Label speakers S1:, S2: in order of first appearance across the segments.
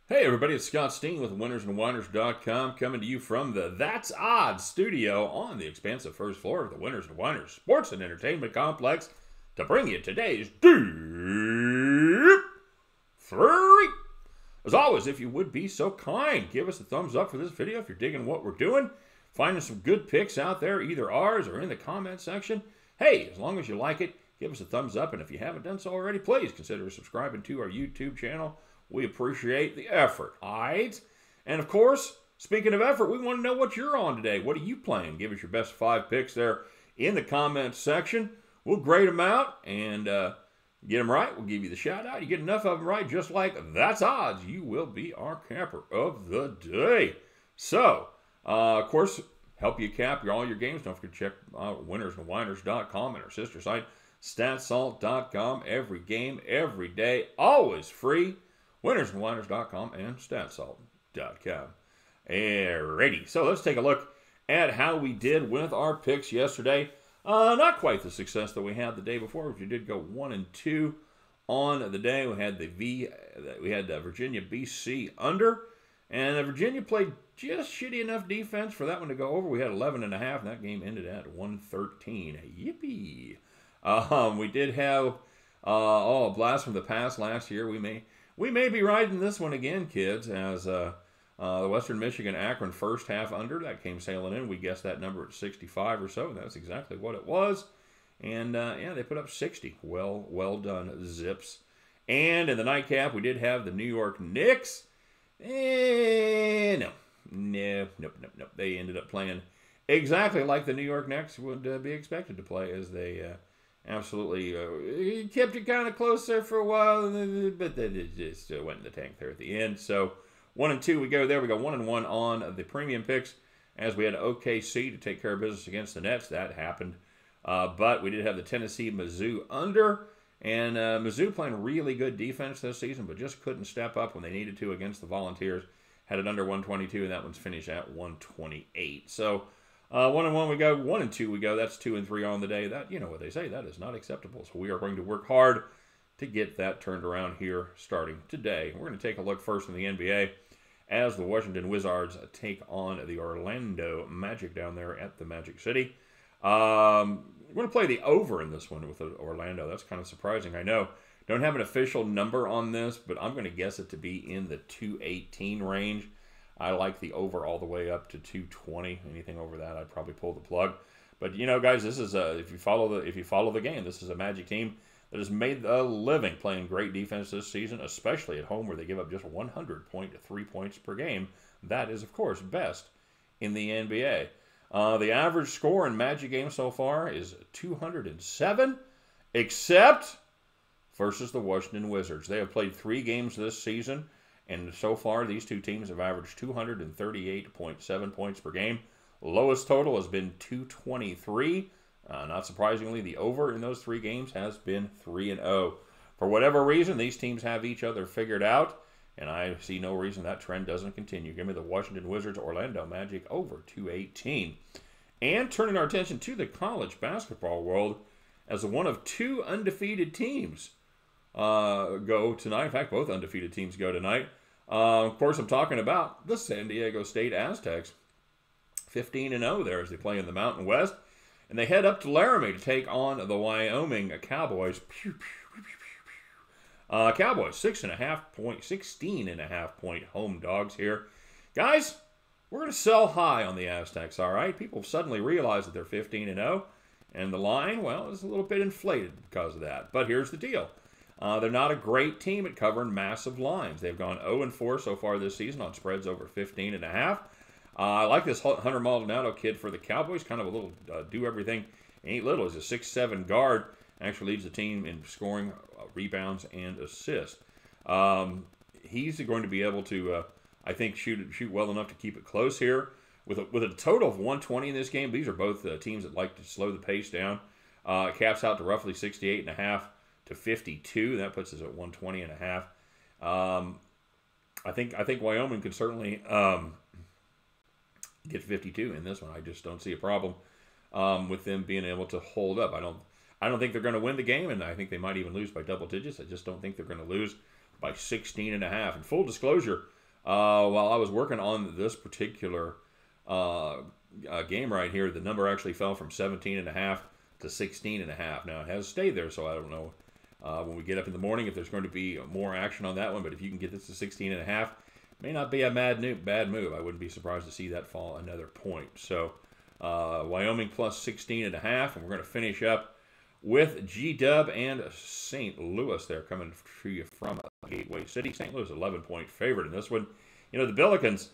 S1: Hey everybody, it's Scott Steen with winnersandwhiners.com coming to you from the That's Odds studio on the expansive first floor of the Winners and Whiners Sports and Entertainment Complex to bring you today's Deep-3. As always, if you would be so kind, give us a thumbs up for this video if you're digging what we're doing. Finding some good picks out there, either ours or in the comment section. Hey, as long as you like it, give us a thumbs up, and if you haven't done so already, please consider subscribing to our YouTube channel. We appreciate the effort, all right? And of course, speaking of effort, we want to know what you're on today. What are you playing? Give us your best 5 picks there in the comments section. We'll grade them out and get them right. We'll give you the shout out. You get enough of them right, just like That's Odds, you will be our capper of the day. So, of course, help you cap all your games. Don't forget to check winnersandwhiners.com and our sister site, statsalt.com. Every game, every day, always free. winnersandwhiners.com and statsalt.com. Alrighty, so let's take a look at how we did with our picks yesterday. Not quite the success that we had the day before, which we did go 1-2 on the day. We had Virginia BC under, and Virginia played just shitty enough defense for that one to go over. We had 11.5, and that game ended at 113. Yippee! We did have a blast from the past last year. We may be riding this one again, kids, as the Western Michigan Akron first half under. That came sailing in. We guessed that number at 65 or so, and that's exactly what it was. And, yeah, they put up 60. Well done, Zips. And in the nightcap, we did have the New York Knicks. Nope. They ended up playing exactly like the New York Knicks would be expected to play, as they absolutely kept it kind of close there for a while, but they just went in the tank there at the end. So 1-2 we go there. We go 1-1 on the premium picks, as we had OKC to take care of business against the Nets. That happened. But we did have the Tennessee Mizzou under, and Mizzou playing really good defense this season, but just couldn't step up when they needed to against the Volunteers. Had it under 122, and that one's finished at 128. So 1-1 we go, 1-2 we go. That's 2-3 on the day. That, you know what they say, that is not acceptable. So we are going to work hard to get that turned around here starting today. We're going to take a look first in the NBA as the Washington Wizards take on the Orlando Magic down there at the Magic City. We're going to play the over in this one with Orlando. That's kind of surprising, I know. Don't have an official number on this, but I'm going to guess it to be in the 218 range. I like the over all the way up to 220. Anything over that, I'd probably pull the plug. But you know, guys, this is if you follow the game, this is a Magic team that has made a living playing great defense this season, especially at home where they give up just 100.3 points per game. That is, of course, best in the NBA. The average score in Magic games so far is 207, except versus the Washington Wizards. They have played 3 games this season, and so far these two teams have averaged 238.7 points per game. Lowest total has been 223. Not surprisingly, the over in those 3 games has been 3-0. For whatever reason, these teams have each other figured out, and I see no reason that trend doesn't continue. Give me the Washington Wizards, Orlando Magic over 218. And turning our attention to the college basketball world, as one of 2 undefeated teams go tonight. In fact, both undefeated teams go tonight. Of course, I'm talking about the San Diego State Aztecs. 15-0 there as they play in the Mountain West. And they head up to Laramie to take on the Wyoming Cowboys. Cowboys, 16.5 point home dogs here. Guys, we're going to sell high on the Aztecs, all right? People suddenly realize that they're 15-0. And the line, well, is a little bit inflated because of that. But here's the deal. They're not a great team at covering massive lines. They've gone 0-4 so far this season on spreads over 15.5. I like this Hunter Maldonado kid for the Cowboys. Kind of a little do-everything. Ain't little. He's a 6'7 guard. Actually leads the team in scoring, rebounds, and assists. He's going to be able to, I think, shoot well enough to keep it close here. With a total of 120 in this game, these are both teams that like to slow the pace down. Caps out to roughly 68.5 to 52. That puts us at 120.5. I think Wyoming could certainly get 52 in this one. I just don't see a problem with them being able to hold up. I don't think they're going to win the game, and I think they might even lose by double digits. I just don't think they're going to lose by 16.5. And full disclosure, while I was working on this particular game right here, the number actually fell from 17.5 to 16.5. Now, it has stayed there, so I don't know when we get up in the morning if there's going to be more action on that one. But if you can get this to 16.5, may not be a bad move. I wouldn't be surprised to see that fall another point. So, Wyoming plus 16.5, and we're going to finish up with G-Dub and St. Louis there coming to you from Gateway City. St. Louis 11-point favorite in this one. You know, the Billikens,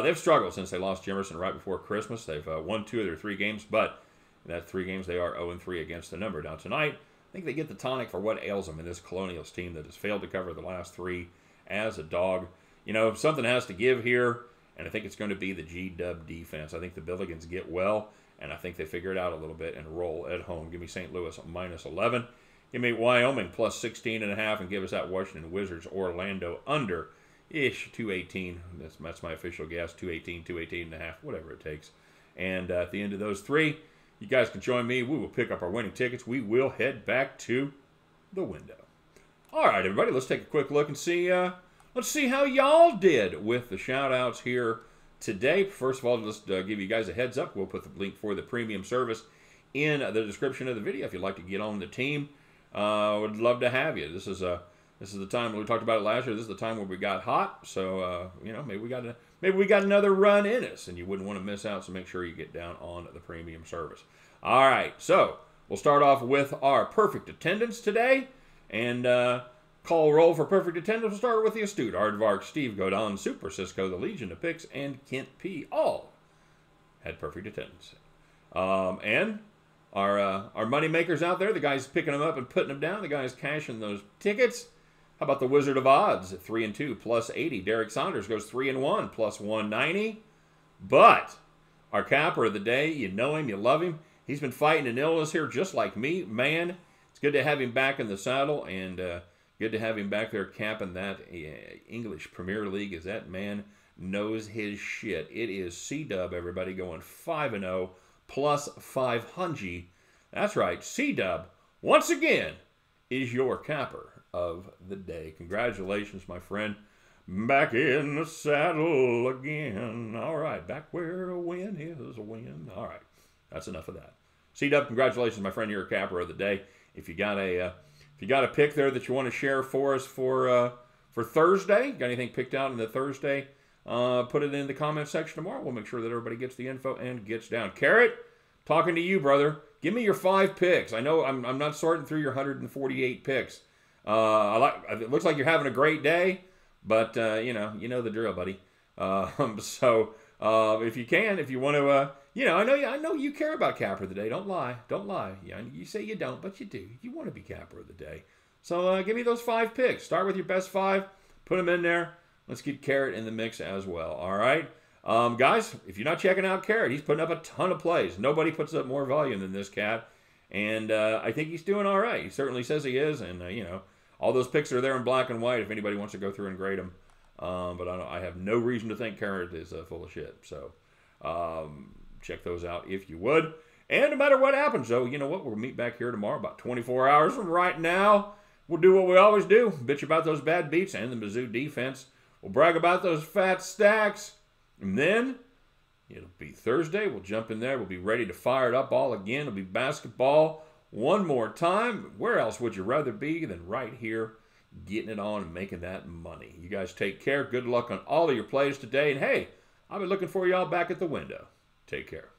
S1: they've struggled since they lost Jimerson right before Christmas. They've won 2 of their 3 games, but in that 3 games, they are 0-3 against the number. Now, tonight, I think they get the tonic for what ails them in this Colonials team that has failed to cover the last 3 as a dog. You know, something has to give here, and I think it's going to be the G-Dub defense. I think the Billikens get well, and I think they figure it out a little bit and roll at home. Give me St. Louis minus 11. Give me Wyoming plus 16.5, and give us that Washington Wizards Orlando under-ish 218. That's my official guess, 218, 218.5, whatever it takes. And at the end of those 3, you guys can join me. We will pick up our winning tickets. We will head back to the window. All right, everybody, let's take a quick look and see. Let's see how y'all did with the shout-outs here today. First of all, just give you guys a heads up. We'll put the link for the premium service in the description of the video if you'd like to get on the team. Would love to have you. This is the time we talked about it last year. This is the time where we got hot. So you know, maybe we got another run in us, and you wouldn't want to miss out. So make sure you get down on the premium service. All right, so we'll start off with our perfect attendance today, and call roll for perfect attendance. We'll start with the astute Aardvark, Steve Godon, Super Cisco, the Legion of Picks, and Kent P. All had perfect attendance. And our money makers out there, the guys picking them up and putting them down, the guys cashing those tickets. How about the Wizard of Odds at 3-2 plus 80? Derek Saunders goes 3-1 plus 190. But our capper of the day, you know him, you love him. He's been fighting an illness here just like me. Man, it's good to have him back in the saddle, and good to have him back there capping that English Premier League, as that man knows his shit. It is C-Dub, everybody, going 5-0 plus 500. That's right, C-Dub, once again, is your capper of the day. Congratulations, my friend. Back in the saddle again. All right, back where a win is a win. All right, that's enough of that. C-Dub, congratulations, my friend. You're a capper of the day. If you got a pick there that you want to share for us for Thursday, got anything picked out in the Thursday, put it in the comment section tomorrow. We'll make sure that everybody gets the info and gets down. Carrot, talking to you, brother. Give me your 5 picks. I know I'm not sorting through your 148 picks. It looks like you're having a great day, but you know the drill, buddy. So if you want to, I know you care about capper of the day. Don't lie. Yeah, you say you don't, but you do. You want to be capper of the day. So give me those 5 picks. Start with your best 5. Put them in there. Let's get Carrot in the mix as well. All right, guys. If you're not checking out Carrot, he's putting up a ton of plays. Nobody puts up more volume than this cat, and I think he's doing all right. He certainly says he is, and all those picks are there in black and white if anybody wants to go through and grade them. But I have no reason to think Carrot is full of shit. So check those out if you would. And no matter what happens, though, you know what? We'll meet back here tomorrow about 24 hours from right now. We'll do what we always do. Bitch about those bad beats and the Mizzou defense. We'll brag about those fat stacks. And then it'll be Thursday. We'll jump in there. We'll be ready to fire it up all again. It'll be basketball one more time. Where else would you rather be than right here getting it on and making that money? You guys take care. Good luck on all of your plays today. And hey, I'll be looking for y'all back at the window. Take care.